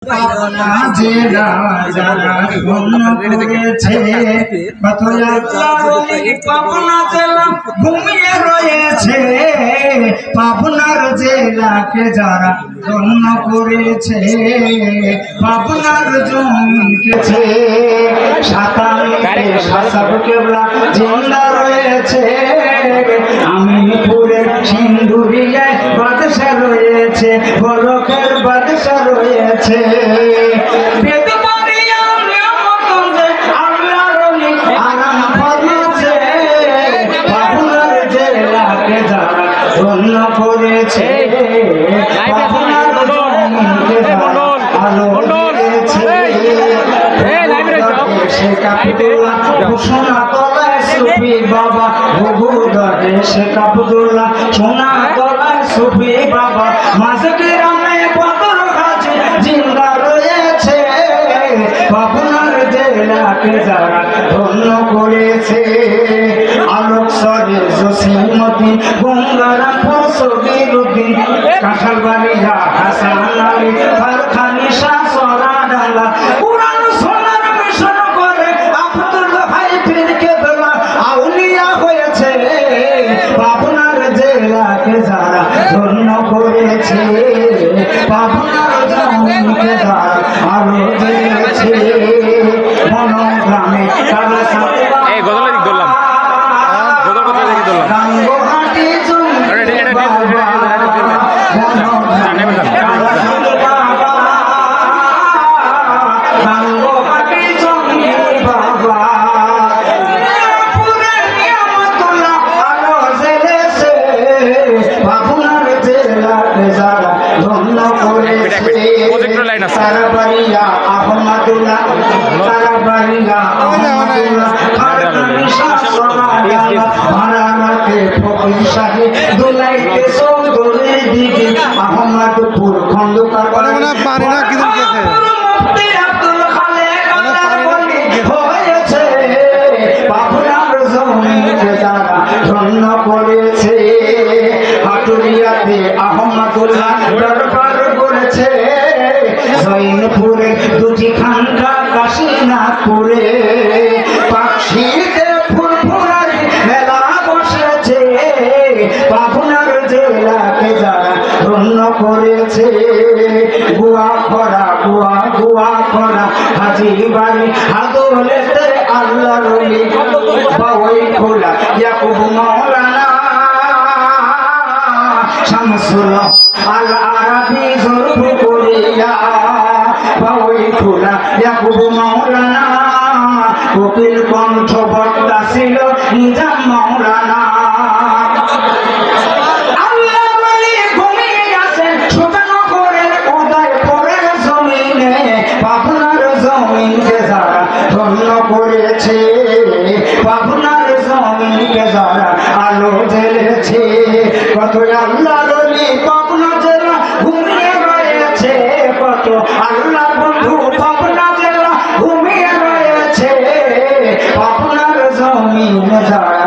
পাবনা জেলা যারা ধন্য করেছে, পাবনা জেলা ঘুমিয়ে রয়েছে, পাবনার জেলাকে যারা ধন্য করেছে, পাবনার জমিনকেছে কেবলা জিন্দা রয়েছে, আমিনপুরের সিন্ধুরিয়ায় বাদশা রয়েছে, বলকের বাদশা রয়েছে, পাবনার জেলাকে যারা ধন্য করেছে, পাবনার জমিনকে যারা আলো দিয়েছে, শেখ আব্দুল্লাহ সোনা তলায় সুফি বাবা, ভুগুদরে শেখ আব্দুল্লাহ সোনা তলায় সুফি বাবা, মাঝকে রামে বদর হাজি জিন্দা রয়েছে, পাবনার জেলাকে যারা ধন্য করেছে, আলোক সরে জসিমতি গঙ্গারামপুর সবিরুদ্দিন, কাঁঠালবাড়িয়া হাসান আলী ফারখানি শাহ সরা ডালা, পুরান সোনার মিশন করে আব্দুল ভাই পীর কেবলা আউলিয়া হয়েছে, পাবনার জেলাকে যারা ধন্য করেছে, পাবনার জমিনকে যারা আলো দিয়েছে, মনোগ্রামে কালা গাঙ্গোহাটি সারাবাড়িয়া আহমদুল্লাহ, সারাবাড়িয়া আহমদুল্লাহ, ভাড়াতে ফকির শাহী, দুলাইতে চৌধুরীর দিকে আহমদপুর খন্দকার হয়েছে, পাবনার জমিনকে যারা ধন্য করেছে, হাটুরিয়াতে আহমদুল্লাহ দরবার করেছে, জৈনপুরে দুটি খানকা, কাশীনাথপুরে পাকশিতে ফুরফুরারি মেলা বসেছে, পাবনার জেলাকে যারা ধন্য করেছে, গুয়া খরা হাজি বাড়ি হাদলেতে আল্লাহ রলি, বাওয়াই খোলা ইয়াকুব মাওলানা, শামসুল আল আরাবি জরফ করিয়া, বাওয়াই খোলা ইয়াকুব মাওলানা, কোকিল কণ্ঠ বক্তা ছিল নিজাম মাওলানা, আল্লাহ বলি ঘুমিয়ে আছে সুজানগরের উদয়পুরের জমিনে, পাবনার জমিনকে যারা ধন্য করেছে, পাবনার জমিনকে যারা আলো জ্বেলেছে, কত আল্লাহ বলি পাবনা জেলা ঘুমিয়ে রয়েছে, কত আল্লাহ বন্ধু পাবনা জেলা ঘুমিয়ে রয়েছে, পাবনার জমিন যারা